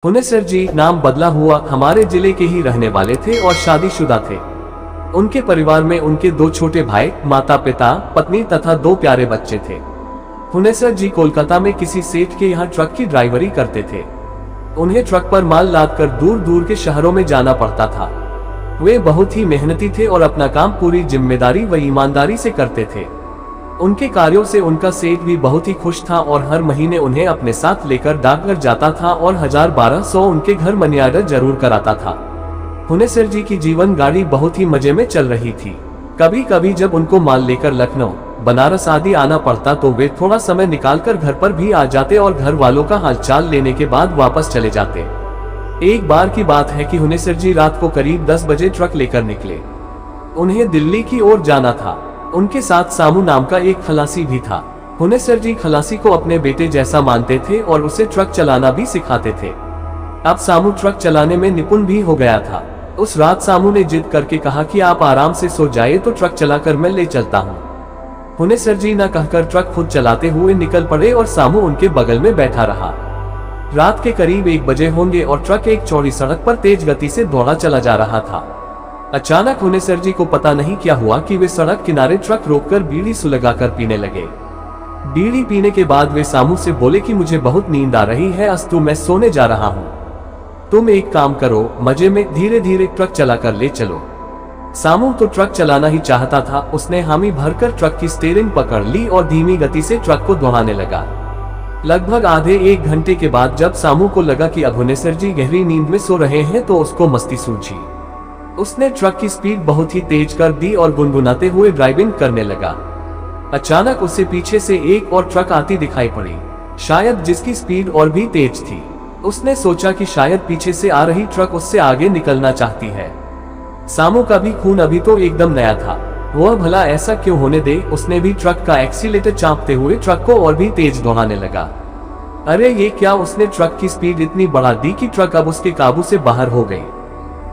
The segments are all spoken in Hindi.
हुनेसर जी नाम बदला हुआ हमारे जिले के ही रहने वाले थे और शादीशुदा थे। उनके परिवार में उनके 2 छोटे भाई, माता पिता, पत्नी तथा 2 प्यारे बच्चे थे। हुनेसर जी कोलकाता में किसी सेठ के यहाँ ट्रक की ड्राइवरी करते थे। उन्हें ट्रक पर माल लादकर दूर दूर के शहरों में जाना पड़ता था। वे बहुत ही मेहनती थे और अपना काम पूरी जिम्मेदारी व ईमानदारी से करते थे। उनके कार्यों से उनका सेठ भी बहुत ही खुश था और हर महीने उन्हें अपने साथ लेकर डाकघर जाता था और 1000-1200 उनके घर मनी ऑर्डर जरूर कराता था। हुनेसर जी की जीवन गाड़ी बहुत ही मजे में चल रही थी। कभी कभी जब उनको माल लेकर लखनऊ, बनारस आदि आना पड़ता तो वे थोड़ा समय निकालकर घर पर भी आ जाते और घर वालों का हालचाल लेने के बाद वापस चले जाते। एक बार की बात है कि हुनेसर जी रात को करीब 10 बजे ट्रक लेकर निकले। उन्हें दिल्ली की ओर जाना था। उनके साथ सामू नाम का एक खलासी भी था। हुनेसर जी खलासी को अपने बेटे जैसा मानते थे और उसे ट्रक चलाना भी सिखाते थे। अब सामू ट्रक चलाने में निपुण भी हो गया था। उस रात सामू ने जिद करके कहा कि आप आराम से सो जाइए तो ट्रक चलाकर मैं ले चलता हूँ। हुनेसर जी न कहकर ट्रक खुद चलाते हुए निकल पड़े और सामू उनके बगल में बैठा रहा। रात के करीब 1 बजे होंगे और ट्रक एक चौड़ी सड़क पर तेज गति से दौड़ा चला जा रहा था। अचानक हुनेसर जी को पता नहीं क्या हुआ कि वे सड़क किनारे ट्रक रोककर बीड़ी सुलगाकर पीने लगे। बीड़ी पीने के बाद वे सामू से बोले कि मुझे बहुत नींद आ रही है, अस्तु मैं सोने जा रहा हूँ। तुम एक काम करो, मजे में धीरे धीरे ट्रक चलाकर ले चलो। सामू तो ट्रक चलाना ही चाहता था। उसने हामी भरकर ट्रक की स्टीयरिंग पकड़ ली और धीमी गति से ट्रक को दौड़ाने लगा। लगभग आधे 1 घंटे के बाद जब सामू को लगा कि अब हुनेसर जी गहरी नींद में सो रहे हैं तो उसको मस्ती सूझी। उसने ट्रक की स्पीड बहुत ही तेज कर दी और गुनगुनाते हुए ड्राइविंग करने लगा। अचानक उसे पीछे से एक और ट्रक आती दिखाई पड़ी, शायद जिसकी स्पीड और भी तेज थी। उसने सोचा कि शायद पीछे से आ रही ट्रक उससे आगे निकलना चाहती है। सामू का भी खून अभी तो एकदम नया था। वह भला ऐसा क्यों होने दे। उसने भी ट्रक का एक्सीलेटर चापते हुए ट्रक को और भी तेज दौड़ाने लगा। अरे ये क्या, उसने ट्रक की स्पीड इतनी बढ़ा दी कि ट्रक अब उसके काबू से बाहर हो गई।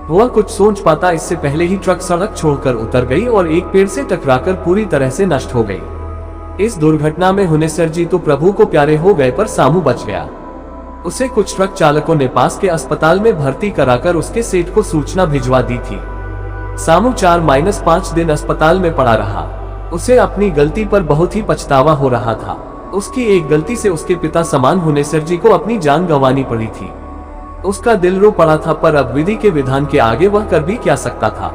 वह कुछ सोच पाता इससे पहले ही ट्रक सड़क छोड़कर उतर गई और एक पेड़ से टकराकर पूरी तरह से नष्ट हो गई। इस दुर्घटना में हुनेसर जी तो प्रभु को प्यारे हो गए पर सामू बच गया। उसे कुछ ट्रक चालकों ने पास के अस्पताल में भर्ती कराकर उसके सेठ को सूचना भिजवा दी थी। सामू 4-5 दिन अस्पताल में पड़ा रहा। उसे अपनी गलती पर बहुत ही पछतावा हो रहा था। उसकी एक गलती से उसके पिता समान हुनेसर जी को अपनी जान गंवानी पड़ी थी। उसका दिल रो पड़ा था, पर अब विधि के विधान के आगे वह कर भी क्या सकता था।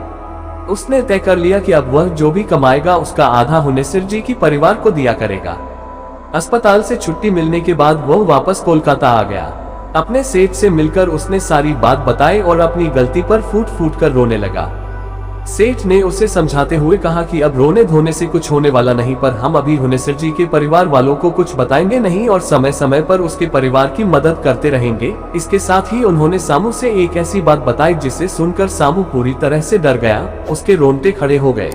उसने तय कर लिया कि अब वह जो भी कमाएगा उसका आधा हुनेसर जी की परिवार को दिया करेगा। अस्पताल से छुट्टी मिलने के बाद वह वापस कोलकाता आ गया। अपने सेठ से मिलकर उसने सारी बात बताई और अपनी गलती पर फूट फूट कर रोने लगा। सेठ ने उसे समझाते हुए कहा कि अब रोने धोने से कुछ होने वाला नहीं, पर हम अभी हुनेसर जी के परिवार वालों को कुछ बताएंगे नहीं और समय समय पर उसके परिवार की मदद करते रहेंगे। इसके साथ ही उन्होंने सामू से एक ऐसी बात बताई जिसे सुनकर सामू पूरी तरह से डर गया। उसके रोंगटे खड़े हो गए।